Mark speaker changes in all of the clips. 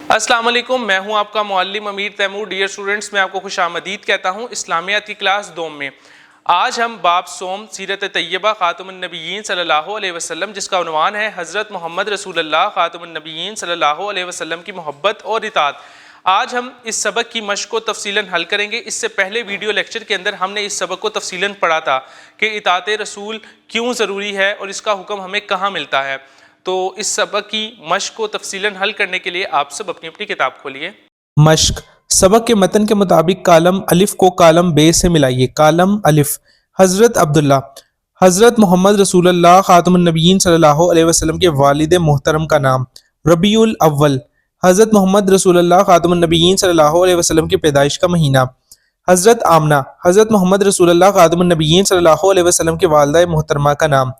Speaker 1: السلام علیکم، میں ہوں آپ کا معلم امیر تیمور۔ ڈیئر اسٹوڈنٹس، میں آپ کو خوش آمدید کہتا ہوں اسلامیات کی کلاس دوم میں۔ آج ہم باب سوم سیرت طیبہ خاتم النبیین صلی اللہ علیہ وسلم، جس کا عنوان ہے حضرت محمد رسول اللہ خاتم النبیین صلی اللہ علیہ وسلم کی محبت اور اطاعت۔ آج ہم اس سبق کی مشق کو تفصیلاً حل کریں گے۔ اس سے پہلے ویڈیو لیکچر کے اندر ہم نے اس سبق کو تفصیلاً پڑھا تھا کہ اطاعت رسول کیوں ضروری ہے اور اس کا حکم ہمیں کہاں ملتا ہے۔ تو اس سبق کی مشق کو تفصیلاً حل کرنے کے لیے آپ سب اپنی اپنی کتاب کھولیے۔
Speaker 2: مشق سبق کے متن کے مطابق کالم الف کو کالم بے سے ملائیے۔ کالم الف حضرت عبداللہ، حضرت محمد رسول اللہ خاتم النبیین صلی اللہ علیہ وسلم کے والد محترم کا نام۔ ربیع الاول حضرت محمد رسول اللہ خاتم النبیین صلی اللہ علیہ وسلم کی پیدائش کا مہینہ۔ حضرت آمنہ، حضرت محمد رسول اللہ خاتم النبیین صلی اللہ علیہ وسلم کے والدہ محترمہ کا نام۔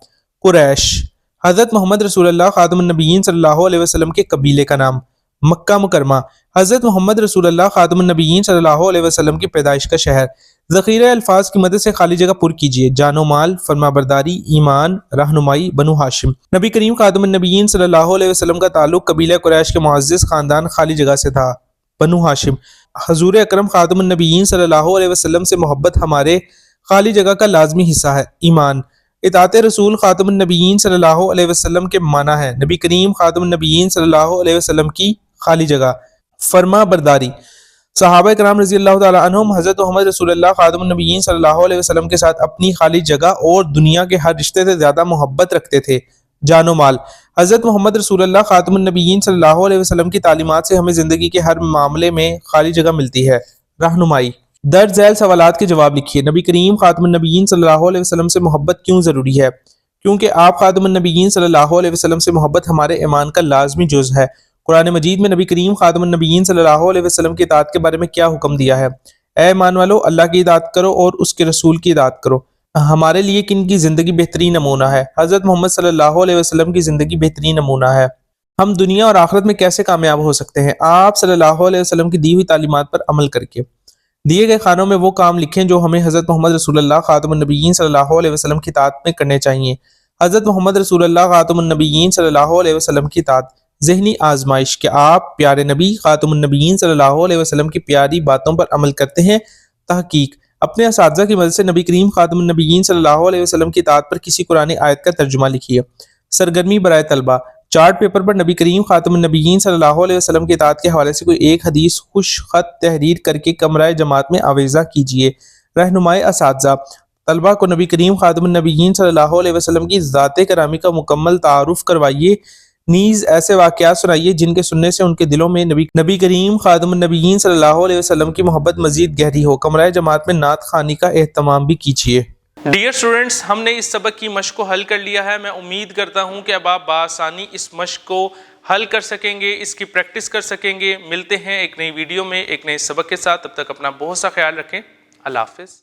Speaker 2: قریش، حضرت محمد رسول اللہ خاتم النبیین صلی اللہ علیہ وسلم کے قبیلے کا نام۔ مکہ مکرمہ، حضرت محمد رسول اللہ خاتم النبیین صلی اللہ علیہ وسلم کی پیدائش کا شہر۔ ذخیرہ الفاظ کی مدد سے خالی جگہ پر کیجیے۔ جان و مال، فرمانبرداری، ایمان، رہنمائی، بنو ہاشم۔ نبی کریم خاتم النبیین صلی اللہ علیہ وسلم کا تعلق قبیلہ قریش کے معزز خاندان خالی جگہ سے تھا۔ بنو ہاشم، حضور اکرم خاتم النبیین صلی اللہ علیہ وسلم سے محبت ہمارے خالی جگہ کا لازمی حصہ ہے۔ ایمان، اطاعت رسول خاتم النبیین صلی اللہ علیہ وسلم کے معنی ہے نبی کریم خاتم النبیین صلی اللہ علیہ وسلم کی خالی جگہ۔ فرما برداری، صحابہ کرام رضی اللہ تعالی عنہم حضرت محمد رسول اللہ خاتم النبیین صلی اللہ علیہ وسلم کے ساتھ اپنی خالی جگہ اور دنیا کے ہر رشتے سے زیادہ محبت رکھتے تھے۔ جان و مال، حضرت محمد رسول اللہ خاتم النبیین صلی اللہ علیہ وسلم کی تعلیمات سے ہمیں زندگی کے ہر معاملے میں خالی جگہ ملتی ہے۔ رہنمائی، درج ذیل سوالات کے جواب لکھیے۔ نبی کریم خاتم النبیین صلی اللہ علیہ وسلم سے محبت کیوں ضروری ہے؟ کیونکہ آپ خاتم النبیین صلی اللہ علیہ وسلم سے محبت ہمارے ایمان کا لازمی جز ہے۔ قرآن مجید میں نبی کریم خاتم النبیین صلی اللہ علیہ وسلم کی اطاعت کے بارے میں کیا حکم دیا ہے؟ اے ایمان والو، اللہ کی اطاعت کرو اور اس کے رسول کی اطاعت کرو۔ ہمارے لیے کن کی زندگی بہترین نمونہ ہے؟ حضرت محمد صلی اللہ علیہ وسلم کی زندگی بہترین نمونہ ہے۔ ہم دنیا اور آخرت میں کیسے کامیاب ہو سکتے ہیں؟ آپ صلی اللہ علیہ وسلم کی دی ہوئی تعلیمات پر عمل کر کے۔ دیے گئے خانوں میں وہ کام لکھیں جو ہمیں حضرت محمد رسول اللہ خاتم النبیین صلی اللہ علیہ وسلم کی اطاعت میں کرنے چاہیے۔ حضرت محمد رسول اللہ خاتم النبیین صلی اللہ علیہ وسلم کی اطاعت۔ ذہنی آزمائش کہ آپ پیارے نبی خاتم النبیین صلی اللہ علیہ وسلم کی پیاری باتوں پر عمل کرتے ہیں۔ تحقیق، اپنے اساتذہ کی مدد سے نبی کریم خاتم النبیین صلی اللہ علیہ وسلم کی اطاعت پر کسی قرآنی آیت کا ترجمہ لکھیے۔ سرگرمی برائے طلبہ، چارٹ پیپر پر نبی کریم خاتم النبیین صلی اللہ علیہ وسلم کی اطاعت کے حوالے سے کوئی ایک حدیث خوش خط تحریر کر کے کمرہ جماعت میں آویزہ کیجیے۔ رہنمائے اساتذہ، طلبہ کو نبی کریم خاتم النبیین صلی اللہ علیہ وسلم کی ذات گرامی کا مکمل تعارف کروائیے، نیز ایسے واقعات سنائیے جن کے سننے سے ان کے دلوں میں نبی کریم خاتم النبیین صلی اللہ علیہ وسلم کی محبت مزید گہری ہو۔ کمرہ جماعت میں نعت خوانی کا اہتمام بھی کیجیے۔
Speaker 1: ڈیئر اسٹوڈنٹس، ہم نے اس سبق کی مشق کو حل کر لیا ہے۔ میں امید کرتا ہوں کہ اب آپ بآسانی اس مشق کو حل کر سکیں گے، اس کی پریکٹس کر سکیں گے۔ ملتے ہیں ایک نئی ویڈیو میں ایک نئے سبق کے ساتھ، تب تک اپنا بہت سا خیال رکھیں۔ اللہ حافظ۔